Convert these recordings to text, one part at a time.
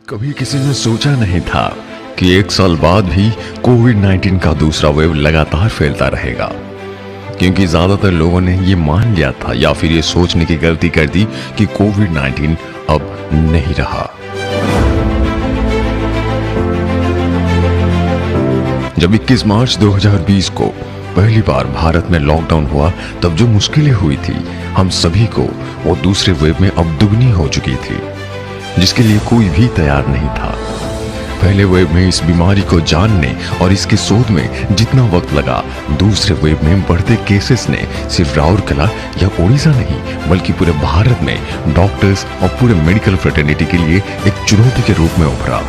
कभी किसी ने सोचा नहीं था कि एक साल बाद भी कोविड-19 का दूसरा वेव लगातार फैलता रहेगा, क्योंकि ज्यादातर लोगों ने ये मान लिया था या फिर ये सोचने की गलती कर दी कि कोविड-19 अब नहीं रहा। जब 21 मार्च 2020 को पहली बार भारत में लॉकडाउन हुआ, तब जो मुश्किलें हुई थी हम सभी को, वो दूसरे वेव में अब दुगनी हो चुकी थी, जिसके लिए कोई भी तैयार नहीं था। पहले वेव में इस बीमारी को जानने और इसकी शोध में जितना वक्त लगा, दूसरे वेव में बढ़ते केसेस ने सिर्फ राउरकेला या ओडिशा नहीं बल्कि पूरे भारत में डॉक्टर्स और पूरे मेडिकल फ्रेटर्निटी के लिए एक चुनौती के रूप में उभरा।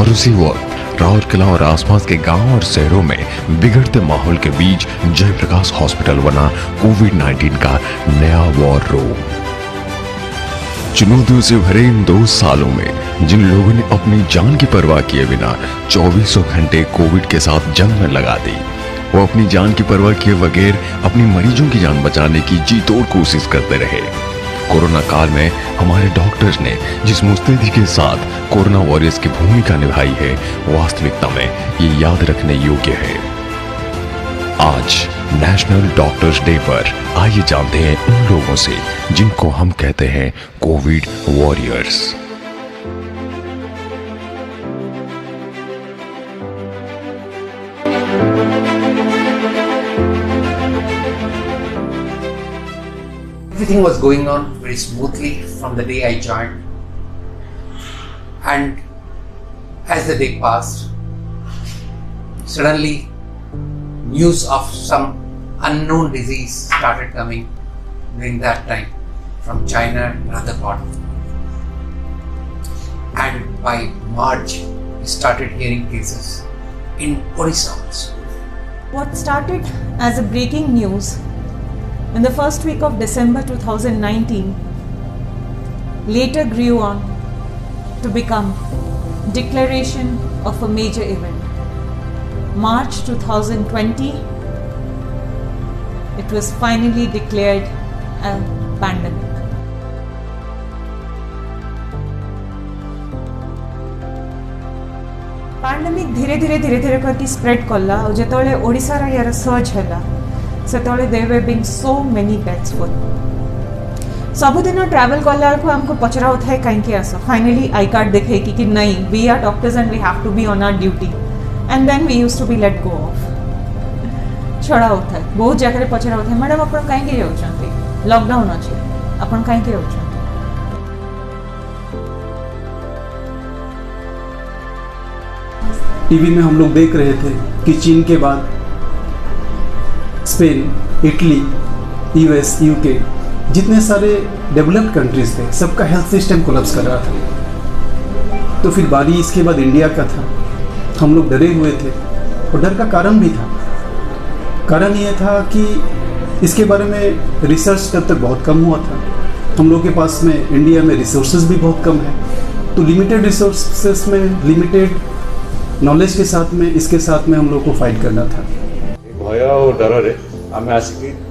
और उसी वक्त राउरकेला और आसपास के गांव और शहरों में बिगड़ते माहौल के बीच जयप्रकाश हॉस्पिटल बना कोविड-19 का नया वॉर रूम। चुनौतियों से भरे इन 2 सालों में जिन लोगों ने अपनी जान की परवाह किए बिना 2400 घंटे कोविड के साथ जंग में लगा दी, वो अपनी जान की परवाह किए बगैर अपनी मरीजों की जान बचाने की जी तोड़ कोशिश करते रहे। कोरोना काल में हमारे डॉक्टर्स ने जिस मुस्तैदी के साथ कोरोना वॉरियर्स की भूमिका निभाई है, वास्तविकता में ये याद रखने योग्य है। आज नेशनल डॉक्टर्स डे पर आइए जानते हैं उन लोगों से जिनको हम कहते हैं Covid warriors. Everything was going on very smoothly from the day I joined, and as the day passed, suddenly news of some unknown disease started coming during that time from China and other parts. And by March, we started hearing cases in Odisha also. What started as a breaking news in the first week of December 2019 later grew on to become declaration of a major event. March 2020, it was finally declared a pandemic. Pandemic धीरे धीरे करके spread कला और जेतले ओडिसा रा यार search हैला सेतले there have been so many deaths for सबुदिन ट्रैवल कला को हमको पचरा होता है कहीं के आसा फाइनली आई कार्ड देखे कि नहीं we are doctors and we have to be on our duty and then we used to be let go of छड़ा होता है बहुत जगह पचरा होता है मैडम अपन कहीं के जाउछंती लॉकडाउन अछि अपन कहीं के जाउछंती। टीवी में हम लोग देख रहे थे कि चीन के बाद स्पेन, इटली, यूएस, यूके जितने सारे डेवलप्ड कंट्रीज थे सबका हेल्थ सिस्टम कोलैप्स कर रहा था। तो फिर बारी इसके बाद इंडिया का था। हम लोग डरे हुए थे और डर का कारण भी था। कारण ये था कि इसके बारे में रिसर्च तब तक बहुत कम हुआ था। हम लोग के पास में इंडिया में रिसोर्सेज भी बहुत कम है, तो लिमिटेड रिसोर्सेज में लिमिटेड नॉलेज के साथ में इसके साथ में हम लोग को फाइट करना था। भय और डर आम आसिक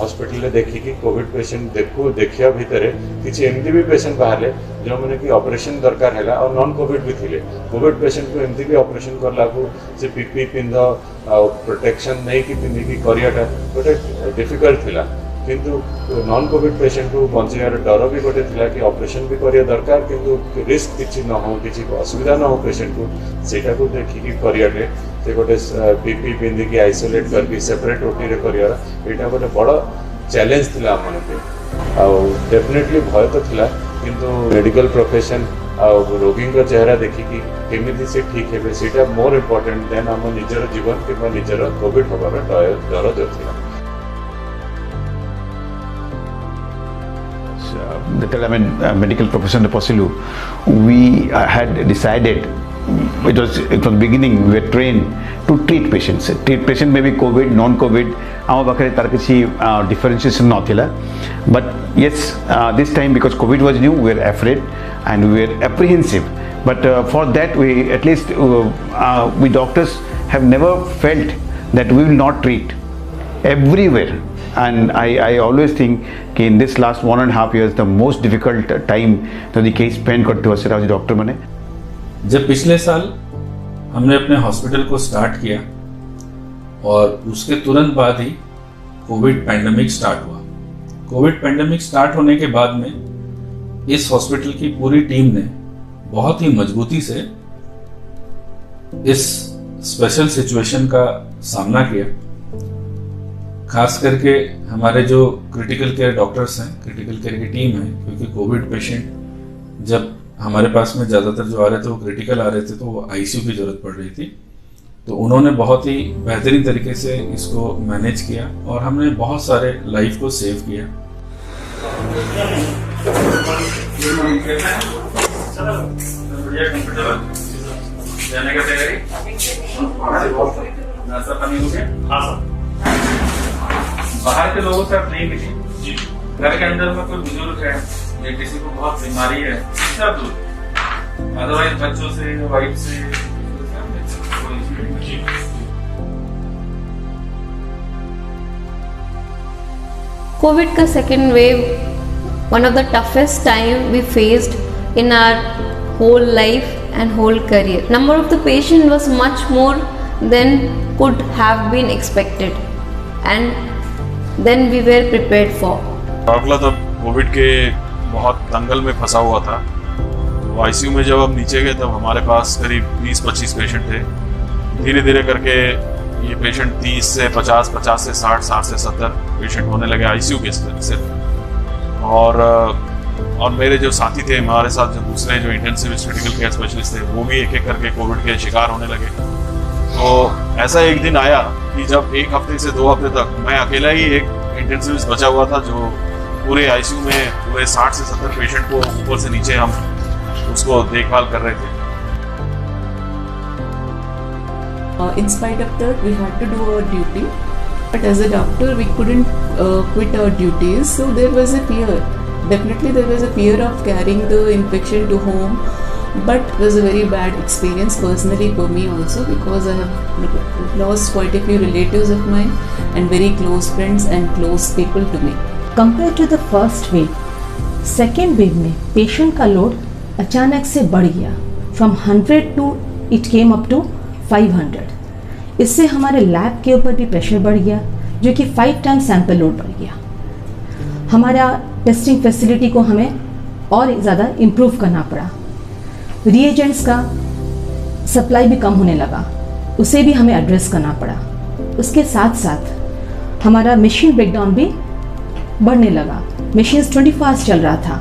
हॉस्पिटल देखिकी कोविड पेशेंट देखिया भितर किसी एमती भी पेशेंट बाहर जो मैंने कि ऑपरेशन दरकार है और नॉन कोविड भी थे कोविड पेशेंट को एमती भी ऑपरेशन करला से पीपी पिंध प्रोटेक्शन नहीं कि पिंधिकी करियाटा गोटे डिफिकल्ट थिला, किंतु नॉन कोविड पेशेंट को बचाइबार डर भी गोटे थिला कि ऑपरेशन भी करिया दरकार किंतु रिस्क किसी न हो किसी असुविधा न हो पेशेंट को सेटा को देखिकी करियाटे से गोटे पीपी पिंधिकी आइसोलेट करके सेपरेट ओटी रे करियार एटा गोटे बड़ चैलेंज थिला हमन पे आ डेफिनेटली भय तो थिला, किंतु मेडिकल प्रोफेशन आ रोगी का चेहरा देखिकी केमिति से ठीक हेबे सेटा मोर इम्पोर्टेंट देन हम निजर जीवन किंबा निजर कोविड होबार डर जो थिला। The medical profession Posilu, we had decided it was beginning we were trained to treat patients. Treat patient maybe COVID, non-COVID. आम पाखे तार किसी differentiation नथिला, but yes, this time because COVID was new, we were afraid and we were apprehensive. But for that, we at least we doctors have never felt that we will not treat everywhere. And I always think कि in this last 1.5 years the most difficult time that the case spent करते हुए सिर्फ doctor बने. जब पिछले साल हमने अपने हॉस्पिटल को स्टार्ट किया और उसके तुरंत बाद ही कोविड पैंडेमिक स्टार्ट हुआ. कोविड पैंडेमिक स्टार्ट होने के बाद में इस हॉस्पिटल की पूरी टीम ने बहुत ही मजबूती से इस स्पेशल सिचुएशन का सामना किया. खास करके हमारे जो क्रिटिकल केयर डॉक्टर्स हैं, क्रिटिकल केयर की टीम है, क्योंकि कोविड पेशेंट जब हमारे पास में ज़्यादातर जो आ रहे थे वो क्रिटिकल आ रहे थे, तो वो आईसीयू की ज़रूरत पड़ रही थी. तो उन्होंने बहुत ही बेहतरीन तरीके से इसको मैनेज किया और हमने बहुत सारे लाइफ को सेव किया. जाने का तैयारी? नाश्ता पानी हो गया? हाँ सर. बाहर के लोगों से आप नहीं मिली जी. घर के अंदर में कोई बुजुर्ग है या किसी को बहुत बीमारी है, सब दूर. अदरवाइज बच्चों से, वाइफ से जी. COVID का second wave, one of the toughest time we faced in our whole life and whole career. Number of the patient was much more than could have been expected, and then we were prepared for. अगला तब Covid के बहुत दंगल में फंसा हुआ था. तो ICU में जब हम नीचे गए तब हमारे पास करीब 20-25 पेशेंट थे. धीरे धीरे करके ये पेशेंट 30 से 50, 50 से 60, 60 से 70 पेशेंट होने लगे आईसीयू के से. और मेरे जो साथी थे, हमारे साथ जो दूसरे जो इंटेंसिव क्रिटिकल केयर स्पेशलिस्ट थे, वो भी एक एक करके कोविड के शिकार होने लगे. तो ऐसा एक दिन आया कि जब 1 हफ्ते से 2 हफ्ते तक मैं अकेला ही एक इंटेंसिविस्ट बचा हुआ था, जो पूरे आईसीयू में पूरे 60 से 70 पेशेंट को ऊपर से नीचे हम उसको देखभाल कर रहे थे. In spite of that, we had to do our duty. But as a doctor, we couldn't quit our duties. So there was a fear. Definitely, there was a fear of carrying the infection to home. But it was a very bad experience personally for me also, because I have lost quite a few relatives of mine and very close friends and close people to me. Compared to the first wave, second wave में patient का load अचानक से बढ़ गया. From 100 to it came up to 500. इससे हमारे lab के ऊपर भी प्रेशर बढ़ गया, जो कि 5 टाइम्स सैंपल लोड बढ़ गया. हमारा टेस्टिंग फैसिलिटी को हमें और ज़्यादा इम्प्रूव करना पड़ा. रिएजेंट्स का सप्लाई भी कम होने लगा, उसे भी हमें एड्रेस करना पड़ा. उसके साथ साथ हमारा मशीन ब्रेकडाउन भी बढ़ने लगा. मशीन्स 24 आवर्स चल रहा था,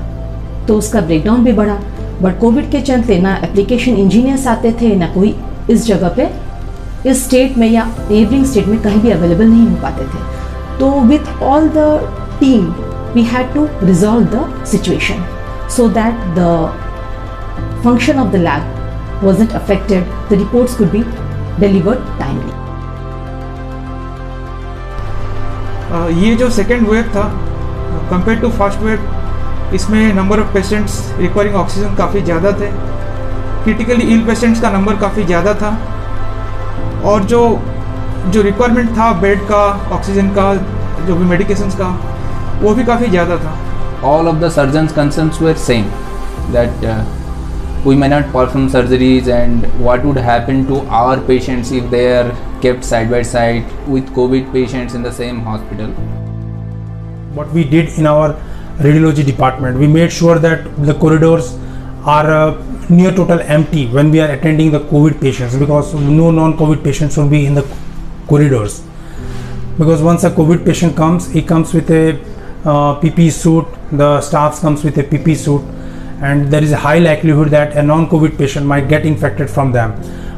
तो उसका ब्रेकडाउन भी बढ़ा. बट कोविड के चलते ना एप्लीकेशन इंजीनियर्स आते थे, ना कोई इस जगह पे इस स्टेट में या नेबरिंग स्टेट में कहीं भी अवेलेबल नहीं हो पाते थे. तो with all the team we had to resolve the situation so that the function of the lab wasn't affected, the reports could be delivered timely. ये जो सेकेंड वेव था कंपेयर टू फर्स्ट वेव, इसमें number of patients requiring oxygen काफ़ी ज़्यादा थे. Critically इल patients का number काफ़ी ज़्यादा था, और जो रिक्वायरमेंट था बेड का, ऑक्सीजन का, जो भी मेडिकेशंस का, वो भी काफ़ी ज़्यादा था. All of the surgeons' concerns were same, that we may not perform surgeries, and what would happen to our patients if they are kept side by side with COVID patients in the same hospital. What we did in our radiology department, we made sure that the corridors are near total empty when we are attending the COVID patients, because no non-COVID patients will be in the corridors. Because once a COVID patient comes, he comes with a PPE suit, the staff comes with a PPE suit, and there is a high likelihood that a non-COVID patient might get infected from them.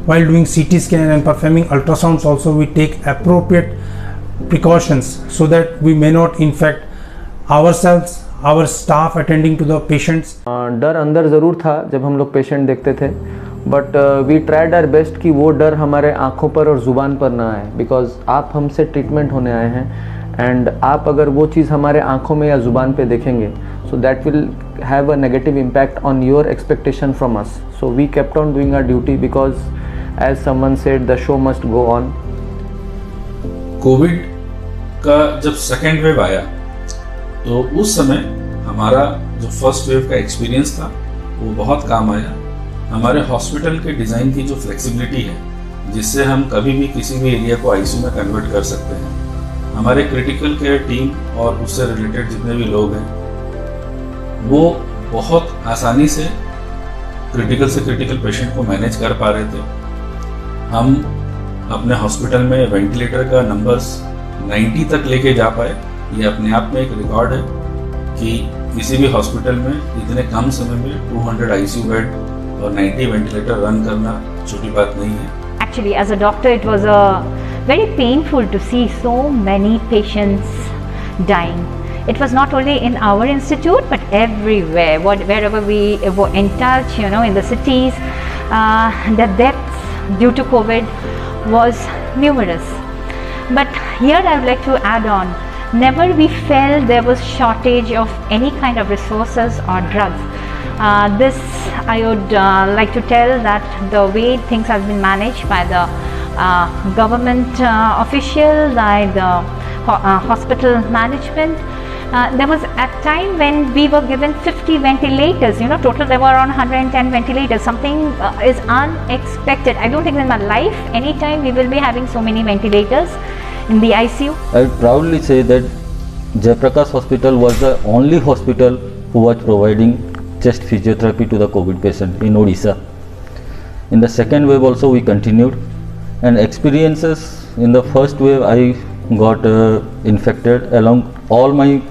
While doing CT scan and performing ultrasounds also, we take appropriate precautions so that we may not infect ourselves, our staff attending to the patients. डर अंदर ज़रूर था जब हम लोग patient देखते थे, but we tried our best कि वो डर हमारे आँखों पर और ज़ुबान पर ना आए, बिकॉज आप हमसे ट्रीटमेंट होने आए हैं, एंड आप अगर वो चीज़ हमारे आँखों में या ज़ुबान पे देखेंगे, so that will have a negative impact on your expectation from us. So we kept on doing our duty, because as someone said the show must go on. Covid का जब सेकेंड वेव आया तो उस समय हमारा जो first wave का experience था वो बहुत काम आया। हमारे हॉस्पिटल के डिज़ाइन की जो फ्लेक्सिबिलिटी है जिससे हम कभी भी किसी भी एरिया को आईसीयू में कन्वर्ट कर सकते हैं, हमारे क्रिटिकल केयर टीम और उससे रिलेटेड जितने भी लोग हैं वो बहुत आसानी से क्रिटिकल पेशेंट को मैनेज कर पा रहे थे। हम अपने हॉस्पिटल में वेंटिलेटर का नंबर्स 90 तक लेके जा पाए। ये अपने आप में एक रिकॉर्ड है कि किसी भी हॉस्पिटल में इतने कम समय में 200 आईसीयू बेड और 90 वेंटिलेटर रन करना छोटी बात नहीं है। Actually, as a doctor, it was very painful to see so many patients dying. It was not only in our institute, but everywhere, wherever we were in touch, in the cities, the deaths due to COVID was numerous. But here I would like to add on, never we felt there was shortage of any kind of resources or drugs. This I would like to tell that the way things have been managed by the government officials, by the hospital management. There was a time when we were given 50 ventilators, total there were around 110 ventilators. Something is unexpected. I don't think in my life anytime we will be having so many ventilators in the ICU. I would proudly say that Jayaprakash Hospital was the only hospital who was providing chest physiotherapy to the COVID patient in Odisha. In the second wave also we continued, and experiences in the first wave I got infected along all my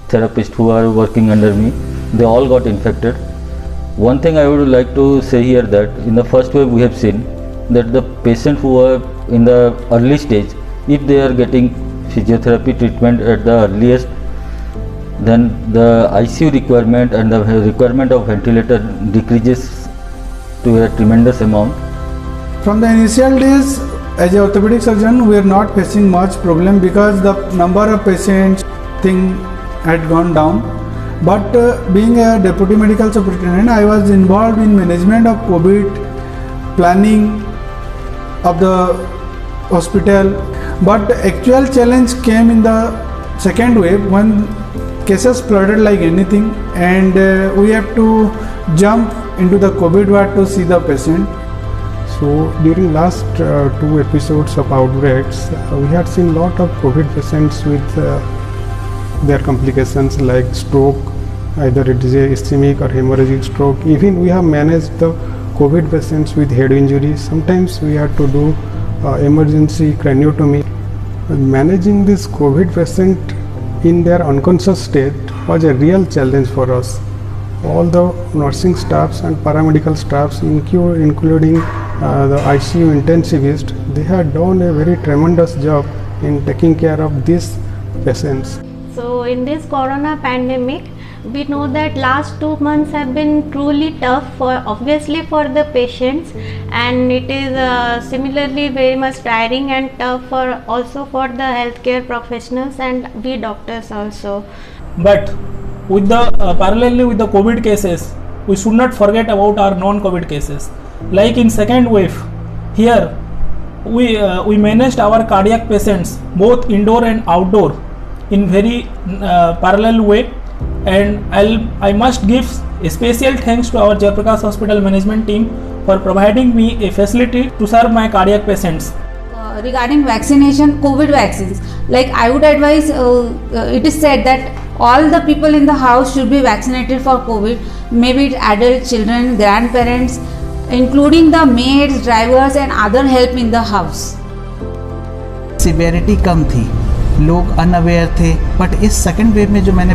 therapists who are working under me, they all got infected. One thing I would like to say here that in the first wave we have seen that the patients who are in the early stage, if they are getting physiotherapy treatment at the earliest, then the ICU requirement and the requirement of ventilator decreases to a tremendous amount. From the initial days, as an orthopedic surgeon, we are not facing much problem because the number of patients thing had gone down. But being a deputy medical superintendent, I was involved in management of COVID, planning of the hospital. But the actual challenge came in the second wave when cases flooded like anything, and we have to jump into the COVID ward to see the patient. So during last 2 episodes of outbreaks, we had seen lot of COVID patients with their complications like stroke, either it is a ischemic or hemorrhagic stroke. Even we have managed the COVID patients with head injuries. Sometimes we had to do emergency craniotomy. Managing this COVID patient in their unconscious state was a real challenge for us. All the nursing staffs and paramedical staffs, including the ICU intensivist, they had done a very tremendous job in taking care of these patients. So in this corona pandemic, we know that last 2 months have been truly tough obviously for the patients, and it is similarly very much tiring and tough also for the healthcare professionals and we doctors also. But with the parallelly with the COVID cases, we should not forget about our non-COVID cases. Like in second wave, here we managed our cardiac patients both indoor and outdoor in very parallel way, and I must give a special thanks to our Jayaprakash Hospital management team for providing me a facility to serve my cardiac patients. Regarding vaccination, COVID vaccines, like I would advise, it is said that all the people in the house should be vaccinated for COVID, maybe adults, children, grandparents, including the maids, drivers and other help in the house. Severity कम थी, लोग unaware थे, but इस second wave में जो मैंने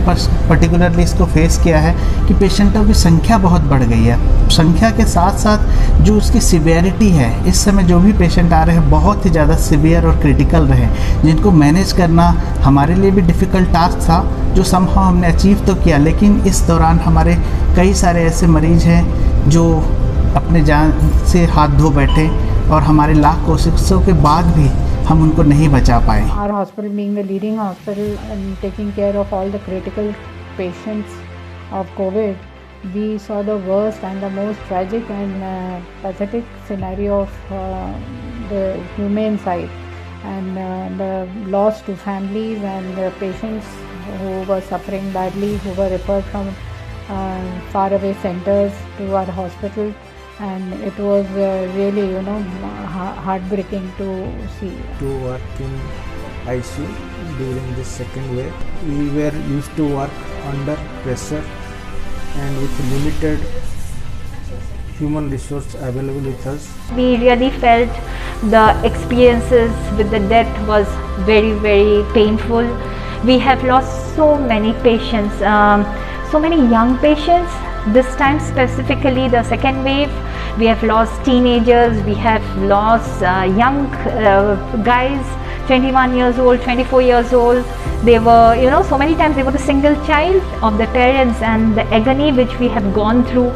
particularly इसको face किया है कि पेशेंटों की संख्या बहुत बढ़ गई है। संख्या के साथ साथ जो उसकी सिवियरिटी है, इस समय जो भी पेशेंट आ रहे हैं बहुत ही ज़्यादा सिवियर और क्रिटिकल रहे, जिनको मैनेज करना हमारे लिए भी डिफ़िकल्ट टास्क था, जो समहाउ हमने अचीव तो किया। लेकिन इस दौरान हमारे कई सारे ऐसे मरीज़ हैं जो अपने जान से हाथ धो बैठे और हमारे लाख कोशिशों के बाद भी हम उनको नहीं बचा पाए। Our hospital being the leading hospital and taking care of all the critical patients of COVID, we saw the worst and the most tragic and pathetic scenario of the humane side. and the loss to families and the patients who were suffering badly, who were referred from faraway centers to our hospital, and it was really, heartbreaking to see. To work in ICU during the second wave, we were used to work under pressure and with limited human resource available with us. We really felt the experiences with the death was very, very painful. We have lost so many patients, so many young patients. This time specifically the second wave, we have lost teenagers, we have lost young guys, 21 years old, 24 years old. They were, so many times they were the single child of the parents, and the agony which we have gone through,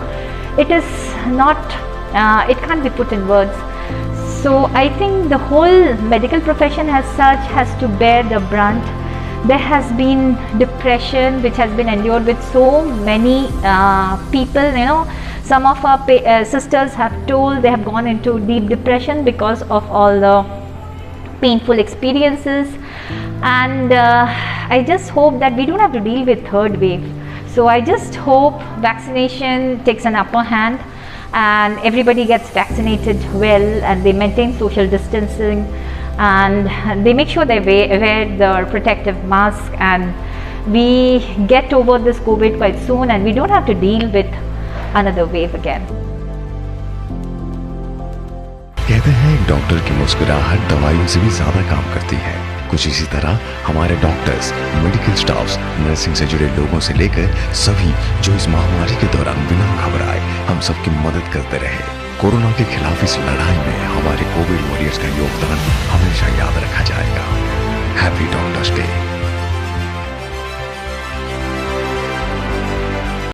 it is not, it can't be put in words. So I think the whole medical profession as such has to bear the brunt. There has been depression which has been endured with so many people. Some of our sisters have told they have gone into deep depression because of all the painful experiences, and I just hope that we don't have to deal with third wave. So I just hope vaccination takes an upper hand and everybody gets vaccinated well, and they maintain social distancing, and they make sure they wear the protective mask, and we get over this COVID quite soon and we don't have to deal with another wave again. कहते हैं एक doctor की मुस्कुराहट दवाइयों से भी ज्यादा काम करती है। कुछ इसी तरह हमारे डॉक्टर्स, मेडिकल स्टाफ्स, नर्सिंग से जुड़े लोगों से लेकर सभी जो इस महामारी के दौरान बिना घबराए हम सबकी मदद करते रहे। कोरोना के खिलाफ इस लड़ाई में हमारे कोविड वॉरियर्स का योगदान हमेशा याद रखा जाएगा। Happy doctors day.